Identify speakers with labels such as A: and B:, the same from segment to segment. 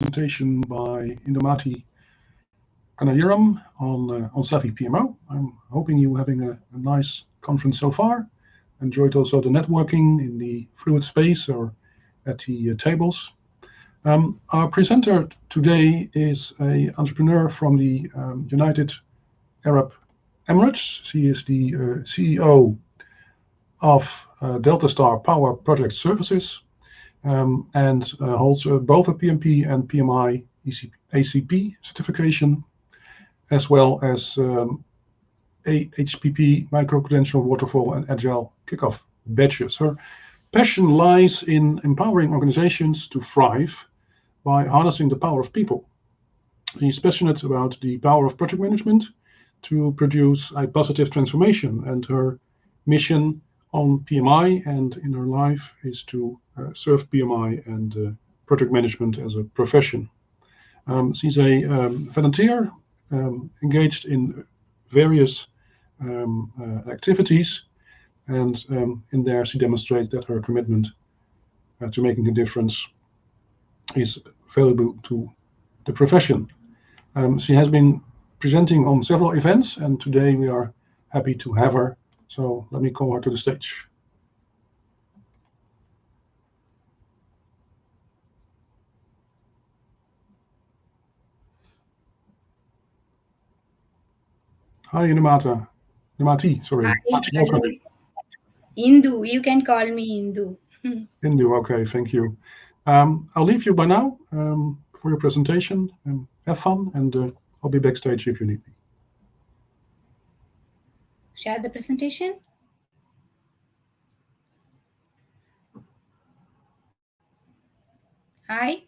A: presentation by Indumati Kanayiram on Savvy PMO. I'm hoping you're having a nice conference so far. Enjoyed also the networking in the fluid space or at the tables. Our presenter today is an entrepreneur from the United Arab Emirates. She is the CEO of Delta Star Power Project Services and holds both a PMP and PMI ACP certification, as well as HPP, micro-credential waterfall, and agile kickoff badges. Her passion lies in empowering organizations to thrive by harnessing the power of people. She's passionate about the power of project management to produce a positive transformation, and her mission on PMI and in her life is to serve PMI and project management as a profession. She's a volunteer engaged in various activities, and in there she demonstrates that her commitment to making a difference is valuable to the profession. She has been presenting on several events, and today we are happy to have her. So let me call her to the stage. Hi, Indumati, sorry.
B: Hi,
A: welcome.
B: Indu, you can call me Indu.
A: Indu, okay, thank you. I'll leave you by now for your presentation. Have fun, and I'll be backstage if you need me.
B: Share the presentation. Hi.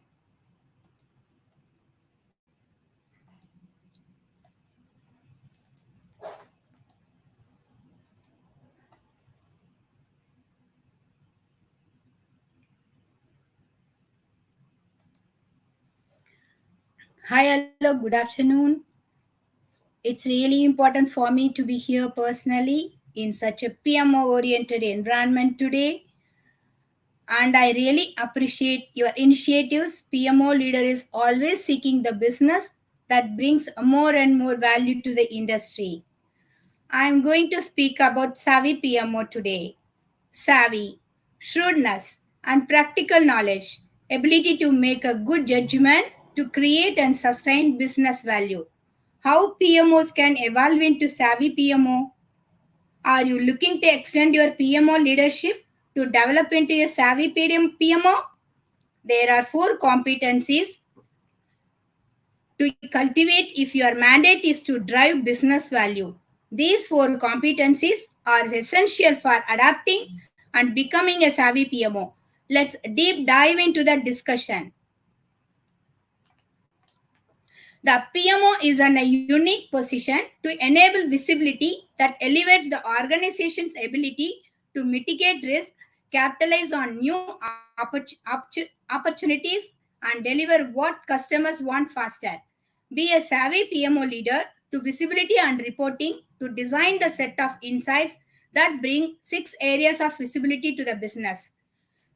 B: Hi, hello, good afternoon. It's really important for me to be here personally in such a PMO-oriented environment today. And I really appreciate your initiatives. PMO leader is always seeking the business that brings more and more value to the industry. I'm going to speak about Savvy PMO today. Savvy, shrewdness, and practical knowledge, ability to make a good judgment to create and sustain business value. How PMOs can evolve into Savvy PMO? Are you looking to extend your PMO leadership to develop into a Savvy PMO? There are 4 competencies to cultivate if your mandate is to drive business value. These 4 competencies are essential for adapting and becoming a Savvy PMO. Let's deep dive into the discussion. The PMO is in a unique position to enable visibility that elevates the organization's ability to mitigate risk, capitalize on new opportunities, and deliver what customers want faster. Be a savvy PMO leader to visibility and reporting to design the set of insights that bring 6 areas of visibility to the business.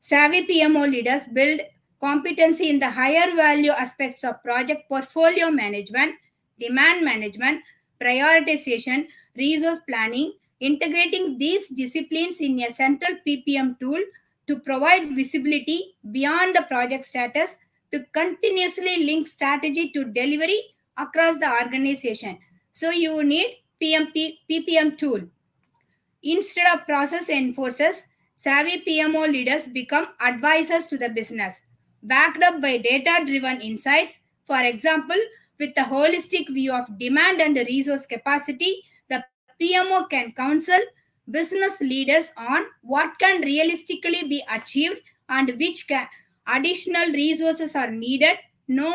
B: Savvy PMO leaders build competency in the higher value aspects of project portfolio management, demand management, prioritization, resource planning, integrating these disciplines in a central PPM tool to provide visibility beyond the project status to continuously link strategy to delivery across the organization. So you need PPM tool. Instead of process enforcers, savvy PMO leaders become advisors to the business, backed up by data-driven insights. For example, with a holistic view of demand and resource capacity, the PMO can counsel business leaders on what can realistically be achieved and which additional resources are needed, no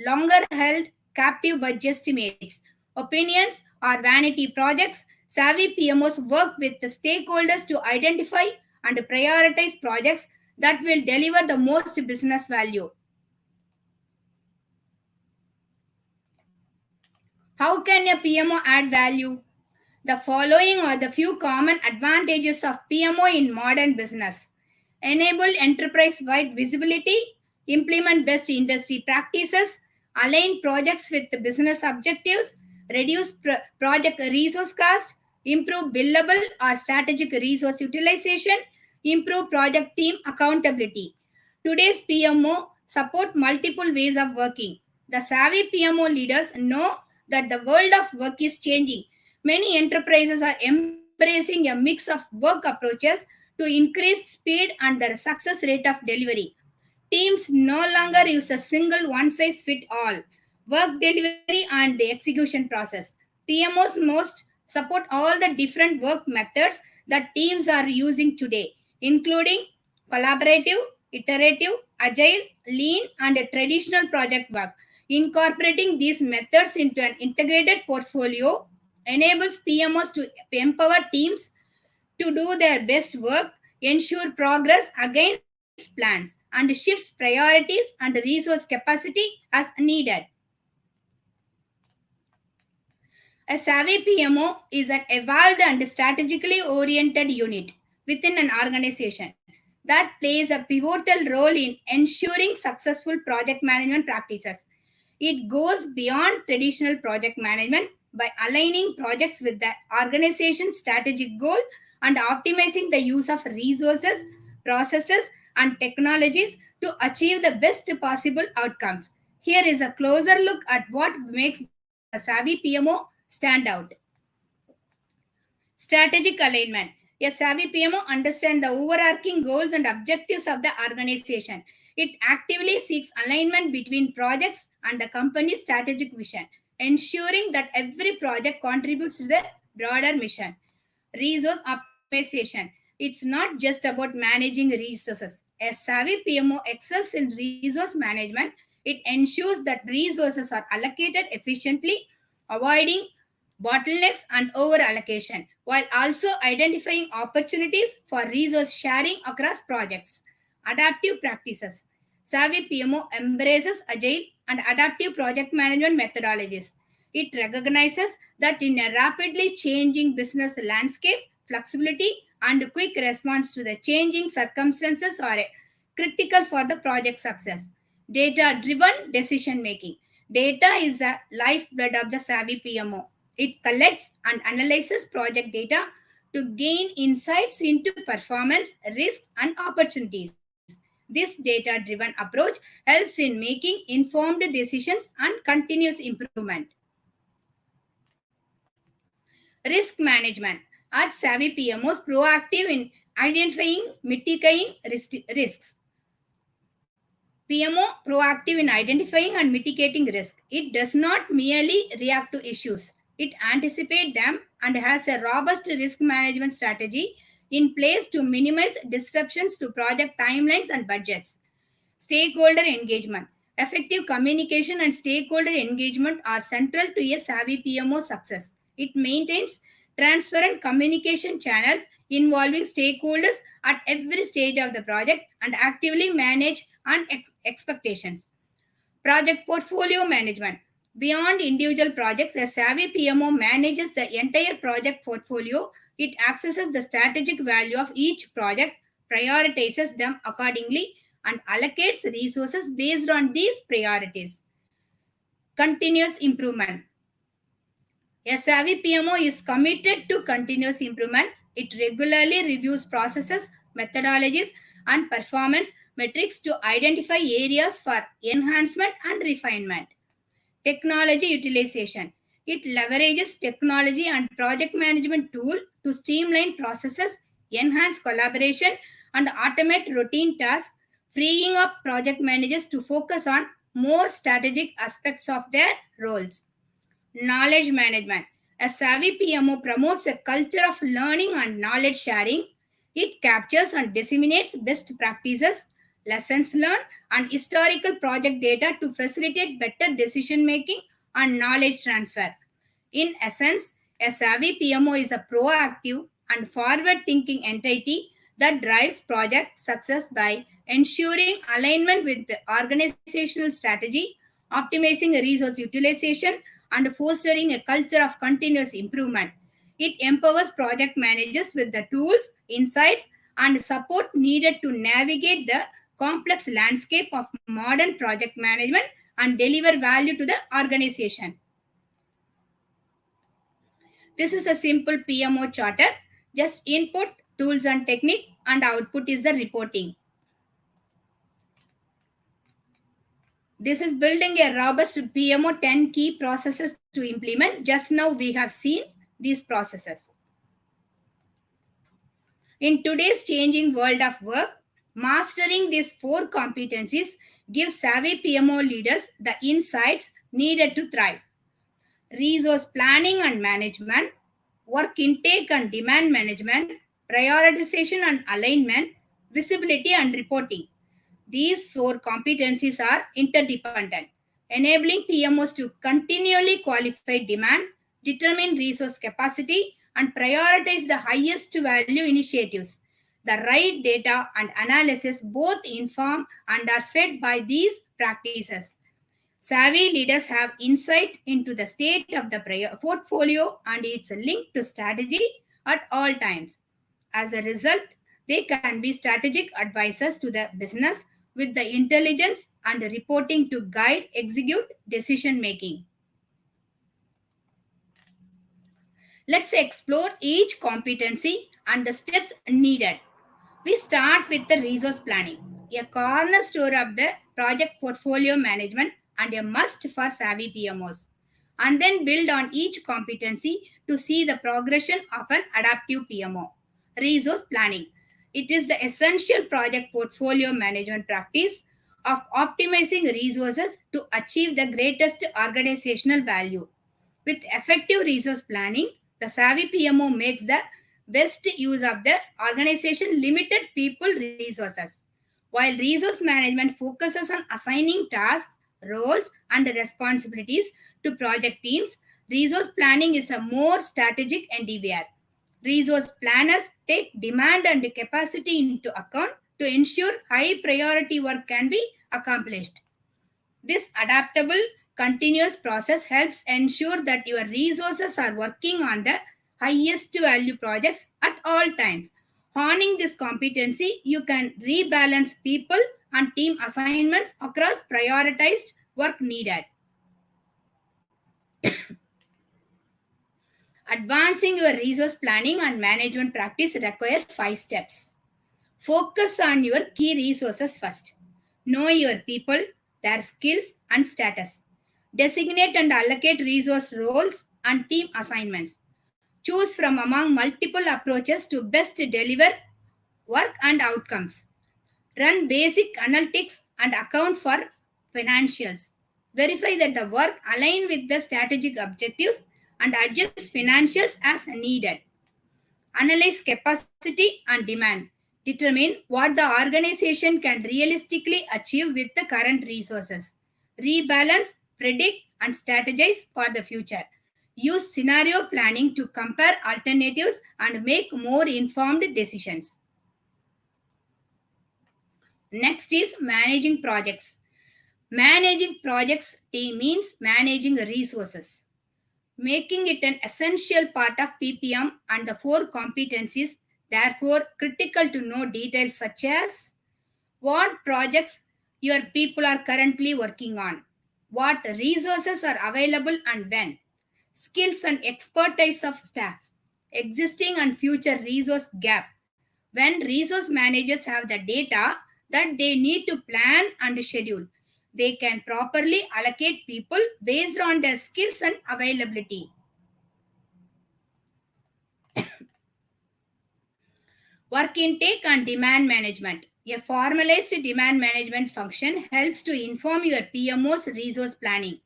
B: longer held captive by estimates, opinions, or vanity projects. Savvy PMOs work with the stakeholders to identify and prioritize projects that will deliver the most business value. How can a PMO add value? The following are the few common advantages of PMO in modern business. Enable enterprise-wide visibility. implement best industry practices, align projects with the business objectives, reduce project resource cost, improve billable or strategic resource utilization, improve project team accountability. Today's PMO support multiple ways of working. The savvy PMO leaders know that the world of work is changing. Many enterprises are embracing a mix of work approaches to increase speed and the success rate of delivery. Teams no longer use a single one size fit all work delivery and the execution process. PMOs must support all the different work methods that teams are using today, including collaborative, iterative, agile, lean, and traditional project work. Incorporating these methods into an integrated portfolio enables PMOs to empower teams to do their best work, ensure progress against plans, and shifts priorities and resource capacity as needed. A savvy PMO is an evolved and strategically oriented unit within an organization that plays a pivotal role in ensuring successful project management practices. It goes beyond traditional project management by aligning projects with the organization's strategic goal and optimizing the use of resources, processes, and technologies to achieve the best possible outcomes. Here is a closer look at what makes the savvy PMO stand out. Strategic alignment. A savvy PMO understands the overarching goals and objectives of the organization. It actively seeks alignment between projects and the company's strategic vision, ensuring that every project contributes to the broader mission. Resource optimization. It's not just about managing resources. A savvy PMO excels in resource management. It ensures that resources are allocated efficiently, avoiding bottlenecks and over allocation, while also identifying opportunities for resource sharing across projects. Adaptive practices. Savvy PMO embraces agile and adaptive project management methodologies. It recognizes that in a rapidly changing business landscape, flexibility and quick response to the changing circumstances are critical for the project success. Data driven decision making. Data is the lifeblood of the savvy PMO. It collects and analyzes project data to gain insights into performance, risks, and opportunities. This data driven approach helps in making informed decisions and continuous improvement. Risk management. At savvy PMOs proactive in identifying, mitigating risks. PMO proactive in identifying and mitigating risk. It does not merely react to issues. It anticipates them and has a robust risk management strategy in place to minimize disruptions to project timelines and budgets. Stakeholder engagement. Effective communication and stakeholder engagement are central to a savvy PMO success. It maintains transparent communication channels involving stakeholders at every stage of the project and actively manage expectations. Project portfolio management. Beyond individual projects, a savvy PMO manages the entire project portfolio. It accesses the strategic value of each project, prioritizes them accordingly, and allocates resources based on these priorities. Continuous improvement. A savvy PMO is committed to continuous improvement. It regularly reviews processes, methodologies, and performance metrics to identify areas for enhancement and refinement. Technology utilization. It leverages technology and project management tool to streamline processes, enhance collaboration, and automate routine tasks, freeing up project managers to focus on more strategic aspects of their roles. Knowledge management. A savvy PMO promotes a culture of learning and knowledge sharing. It captures and disseminates best practices, lessons learned, and historical project data to facilitate better decision making and knowledge transfer. In essence, a savvy PMO is a proactive and forward thinking entity that drives project success by ensuring alignment with the organizational strategy, optimizing resource utilization, and fostering a culture of continuous improvement. It empowers project managers with the tools, insights, and support needed to navigate the complex landscape of modern project management and deliver value to the organization. This is a simple PMO charter. Just input, tools and technique, and output is the reporting. This is building a robust PMO 10 key processes to implement. Just now we have seen these processes. In today's changing world of work, mastering these 4 competencies gives savvy PMO leaders the insights needed to thrive. Resource planning and management, work intake and demand management, prioritization and alignment, visibility and reporting. These 4 competencies are interdependent, enabling PMOs to continually qualify demand, determine resource capacity, and prioritize the highest value initiatives. The right data and analysis both inform and are fed by these practices. Savvy leaders have insight into the state of the portfolio and its link to strategy at all times. As a result, they can be strategic advisors to the business with the intelligence and reporting to guide, execute decision making. Let's explore each competency and the steps needed. We start with the resource planning, a cornerstone of the project portfolio management and a must for savvy PMOs, and then build on each competency to see the progression of an adaptive PMO. Resource planning. It is the essential project portfolio management practice of optimizing resources to achieve the greatest organizational value. With effective resource planning, the savvy PMO makes the best use of the organization limited people resources. While resource management focuses on assigning tasks, roles, and responsibilities to project teams, resource planning is a more strategic endeavor. Resource planners take demand and capacity into account to ensure high priority work can be accomplished. This adaptable, continuous process helps ensure that your resources are working on the highest value projects at all times. Honing this competency, you can rebalance people and team assignments across prioritized work needed. Advancing your resource planning and management practice requires 5 steps. Focus on your key resources first. Know your people, their skills and status. Designate and allocate resource roles and team assignments. Choose from among multiple approaches to best deliver work and outcomes. Run basic analytics and account for financials. Verify that the work aligns with the strategic objectives and adjust financials as needed. Analyze capacity and demand. Determine what the organization can realistically achieve with the current resources. Rebalance, predict, and strategize for the future. Use scenario planning to compare alternatives and make more informed decisions. Next is managing projects. Managing projects means managing resources, making it an essential part of PPM and the 4 competencies, therefore critical to know details such as what projects your people are currently working on, what resources are available and when, skills and expertise of staff, existing and future resource gap. When resource managers have the data that they need to plan and schedule, they can properly allocate people based on their skills and availability. Work intake and demand management. A formalized demand management function helps to inform your PMO's resource planning.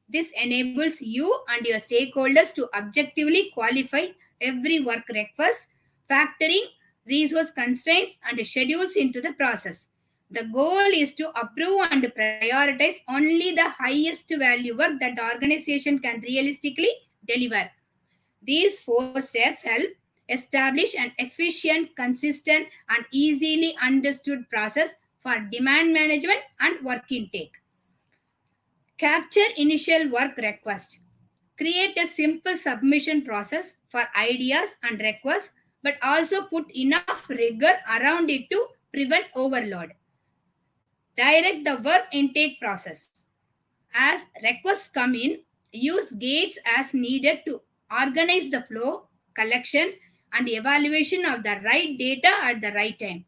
B: This enables you and your stakeholders to objectively qualify every work request, factoring resource constraints and schedules into the process. The goal is to approve and prioritize only the highest value work that the organization can realistically deliver. These 4 steps help establish an efficient, consistent, and easily understood process for demand management and work intake. Capture initial work request. Create a simple submission process for ideas and requests, but also put enough rigor around it to prevent overload. Direct the work intake process. As requests come in, use gates as needed to organize the flow, collection, and evaluation of the right data at the right time.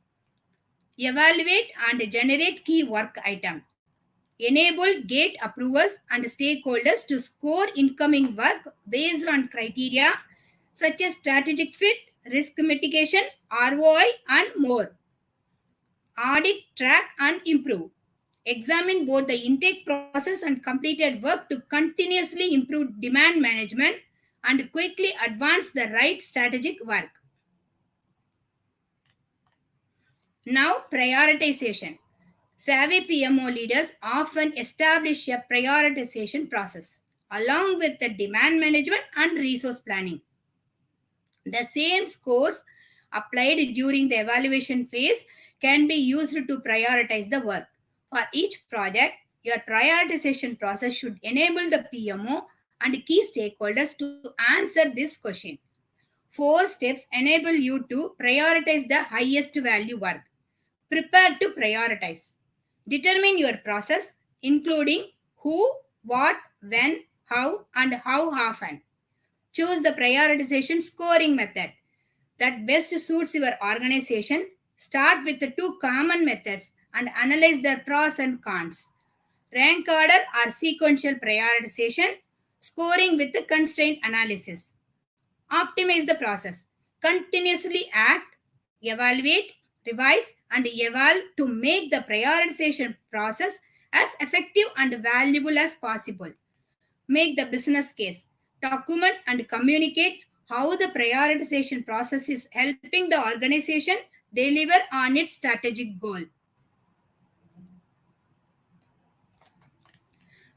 B: Evaluate and generate key work items. Enable gate approvers and stakeholders to score incoming work based on criteria such as strategic fit, risk mitigation, ROI, and more. Audit, track, and improve. Examine both the intake process and completed work to continuously improve demand management and quickly advance the right strategic work. Now, prioritization. Savvy PMO leaders often establish a prioritization process along with the demand management and resource planning. The same scores applied during the evaluation phase can be used to prioritize the work. For each project, your prioritization process should enable the PMO and key stakeholders to answer this question. 4 steps enable you to prioritize the highest value work. Prepare to prioritize. Determine your process, including who, what, when, how, and how often. Choose the prioritization scoring method that best suits your organization. Start with the 2 common methods and analyze their pros and cons. Rank order or sequential prioritization, scoring with the constraint analysis. Optimize the process. Continuously act, evaluate, revise, and evolve to make the prioritization process as effective and valuable as possible. Make the business case. Document and communicate how the prioritization process is helping the organization deliver on its strategic goal.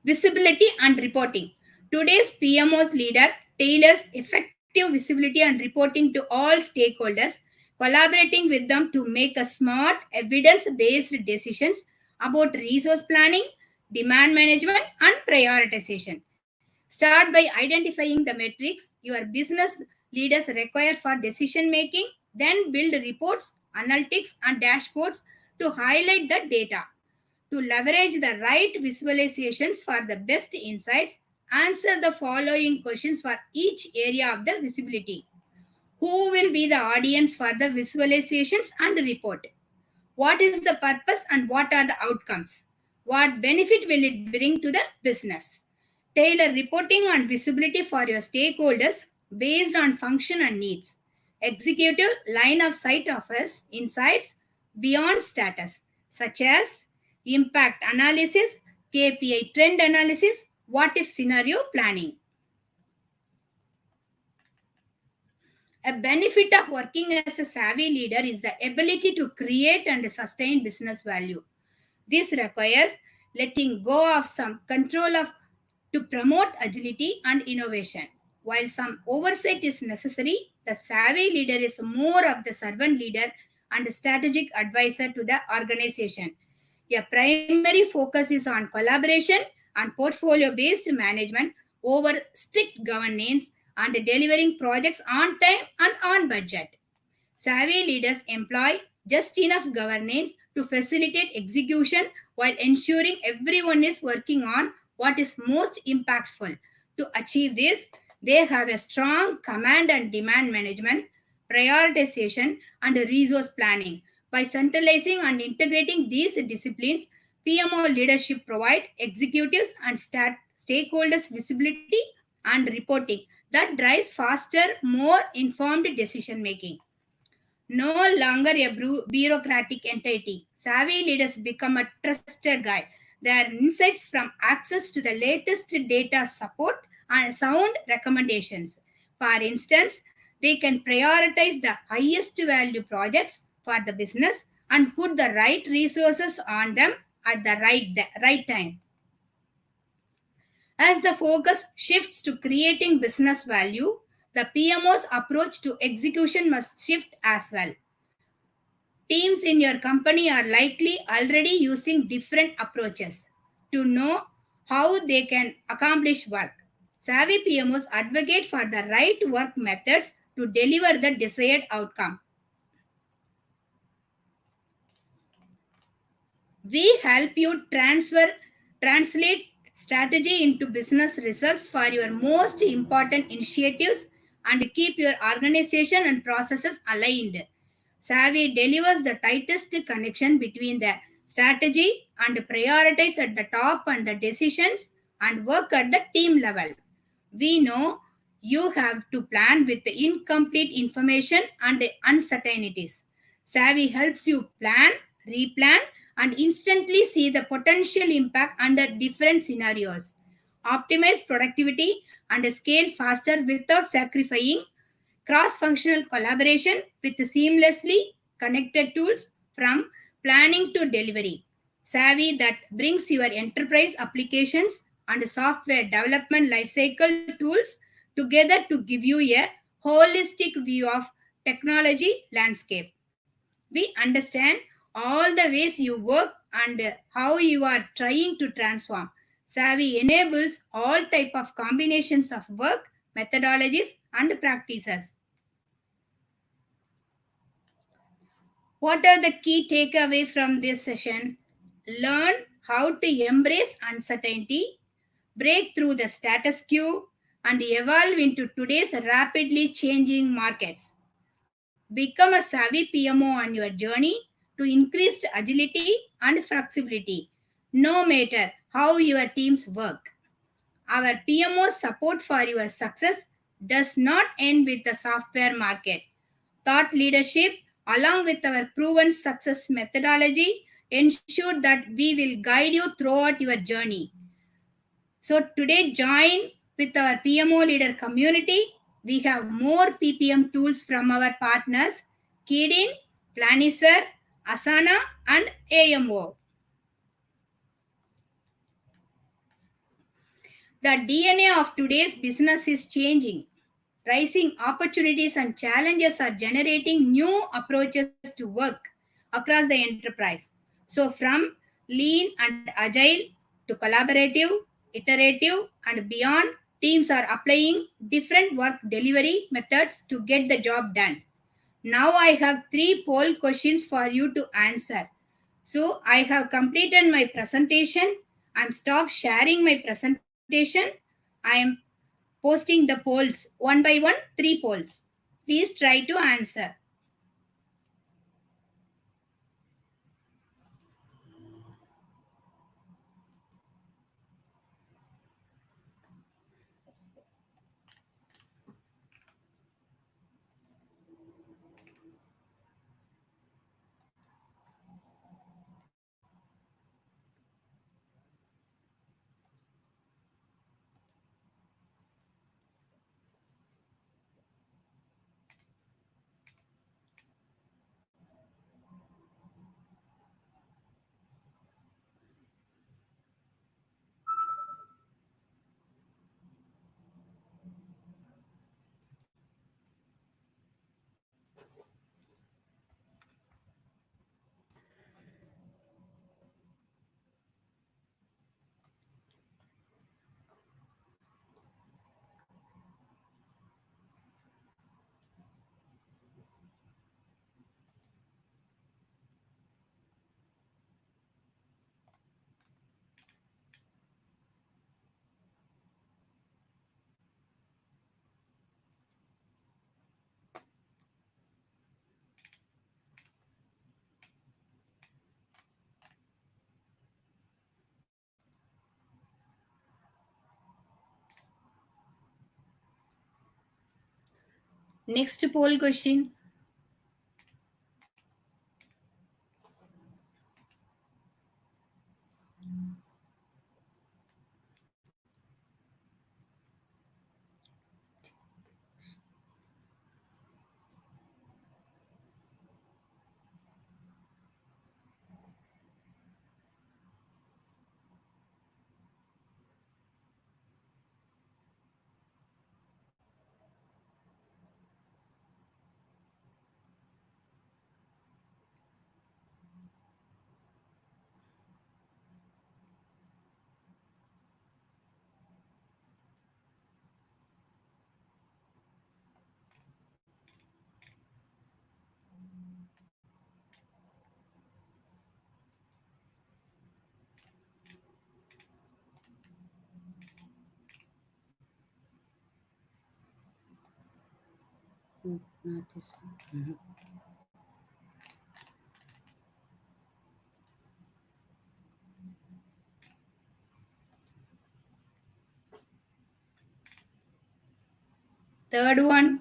B: Visibility and reporting. Today's PMO's leader tailors effective visibility and reporting to all stakeholders, collaborating with them to make a smart, evidence-based decisions about resource planning, demand management, and prioritization. Start by identifying the metrics your business leaders require for decision making, then build reports, analytics, and dashboards to highlight the data. To leverage the right visualizations for the best insights, answer the following questions for each area of the visibility. Who will be the audience for the visualizations and report? What is the purpose and what are the outcomes? What benefit will it bring to the business? Tailor reporting and visibility for your stakeholders based on function and needs. Executive line of sight offers insights beyond status, such as impact analysis, KPI trend analysis, what if scenario planning. A benefit of working as a savvy leader is the ability to create and sustain business value. This requires letting go of some control of to promote agility and innovation. While some oversight is necessary, the savvy leader is more of the servant leader and strategic advisor to the organization. A primary focus is on collaboration and portfolio-based management over strict governance and delivering projects on time and on budget. Savvy leaders employ just enough governance to facilitate execution while ensuring everyone is working on what is most impactful. To achieve this, they have a strong command and demand management, prioritization, and resource planning. By centralizing and integrating these disciplines, PMO leadership provide executives and stakeholders visibility and reporting that drives faster, more informed decision making. No longer a bureaucratic entity, savvy leaders become a trusted guide. Their insights from access to the latest data support and sound recommendations. For instance, they can prioritize the highest value projects for the business and put the right resources on them at the right time. As the focus shifts to creating business value, the PMO's approach to execution must shift as well. Teams in your company are likely already using different approaches to know how they can accomplish work. Savvy PMOs advocate for the right work methods to deliver the desired outcome. We help you translate strategy into business results for your most important initiatives and keep your organization and processes aligned. Savvy delivers the tightest connection between the strategy and prioritize at the top and the decisions and work at the team level. We know you have to plan with the incomplete information and uncertainties. Savvy helps you plan, replan, and instantly see the potential impact under different scenarios. Optimize productivity and scale faster without sacrificing cross functional collaboration with seamlessly connected tools from planning to delivery. Savvy that brings your enterprise applications and software development lifecycle tools together to give you a holistic view of technology landscape. We understand all the ways you work and how you are trying to transform. Savvy enables all type of combinations of work, methodologies, and practices. What are the key takeaway from this session? Learn how to embrace uncertainty, break through the status quo, and evolve into today's rapidly changing markets. Become a savvy PMO on your journey to increased agility and flexibility, no matter how your teams work. Our PMO support for your success does not end with the software market. Thought leadership, along with our proven success methodology, ensure that we will guide you throughout your journey. So today, join with our PMO leader community. We have more PPM tools from our partners, Kidin, Planisware, Asana, and AMO. The DNA of today's business is changing. Rising opportunities and challenges are generating new approaches to work across the enterprise. So, from lean and agile to collaborative, iterative, and beyond, teams are applying different work delivery methods to get the job done. Now, I have three poll questions for you to answer. So, I have completed my presentation. I'm stopped sharing my presentation. I am posting the polls one by one, three polls. Please try to answer. Next poll question. Not this one. Third one.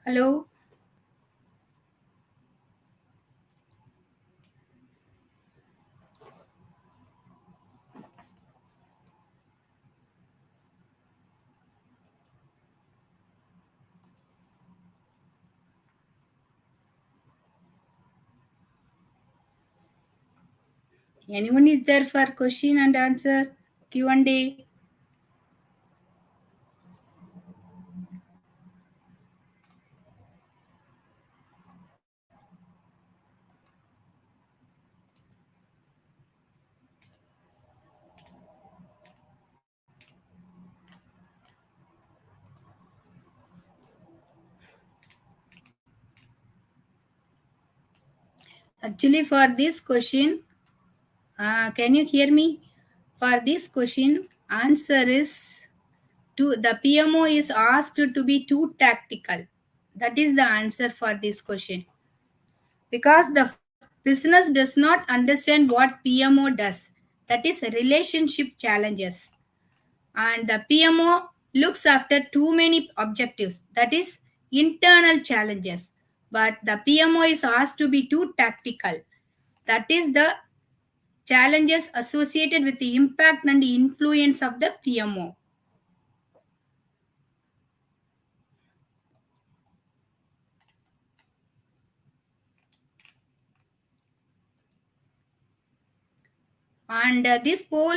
B: Hello. Anyone is there for question and answer? Q&A? Actually, for this question, can you hear me? For this question, answer is the PMO is asked to be too tactical. That is the answer for this question. Because the business does not understand what PMO does. That is relationship challenges. And the PMO looks after too many objectives. That is internal challenges. But the PMO is asked to be too tactical. That is the challenges associated with the impact and the influence of the PMO. And this poll,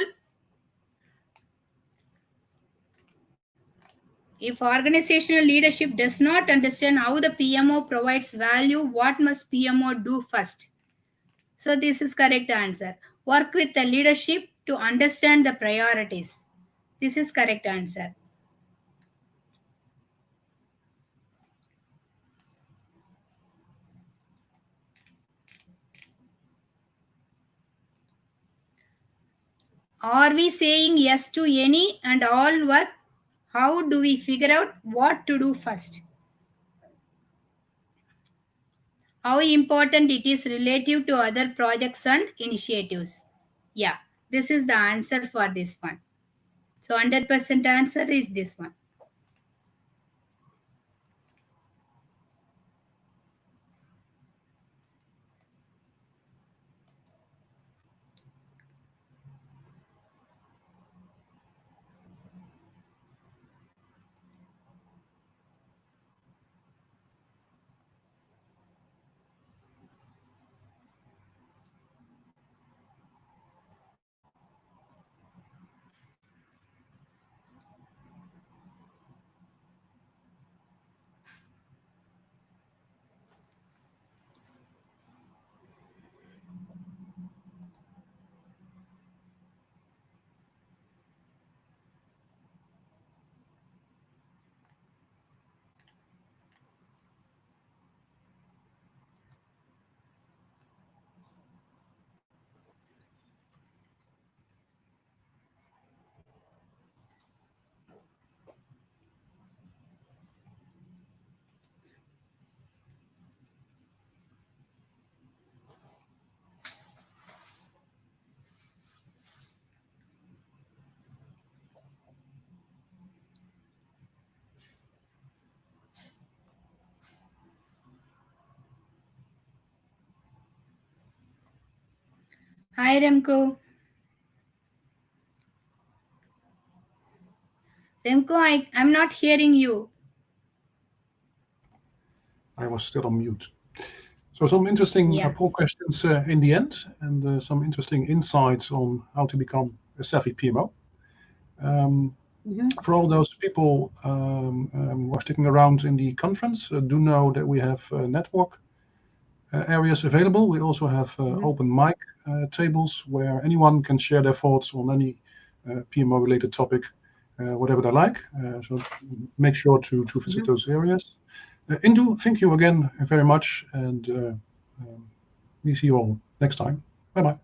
B: if organizational leadership does not understand how the PMO provides value, what must PMO do first? So this is correct answer. Work with the leadership to understand the priorities. This is correct answer. Are we saying yes to any and all work? How do we figure out what to do first? How important it is relative to other projects and initiatives? Yeah, this is the answer for this one. So 100% answer is this one. Hi, Remco. Remco, I'm not hearing you.
A: I was still on mute. So some interesting poll questions in the end, and some interesting insights on how to become a savvy PMO. For all those people who are sticking around in the conference, do know that we have network areas available. We also have open mic tables where anyone can share their thoughts on any PMO related topic, whatever they like. So make sure to visit those areas. Indu, thank you again very much, and we see you all next time. Bye-bye.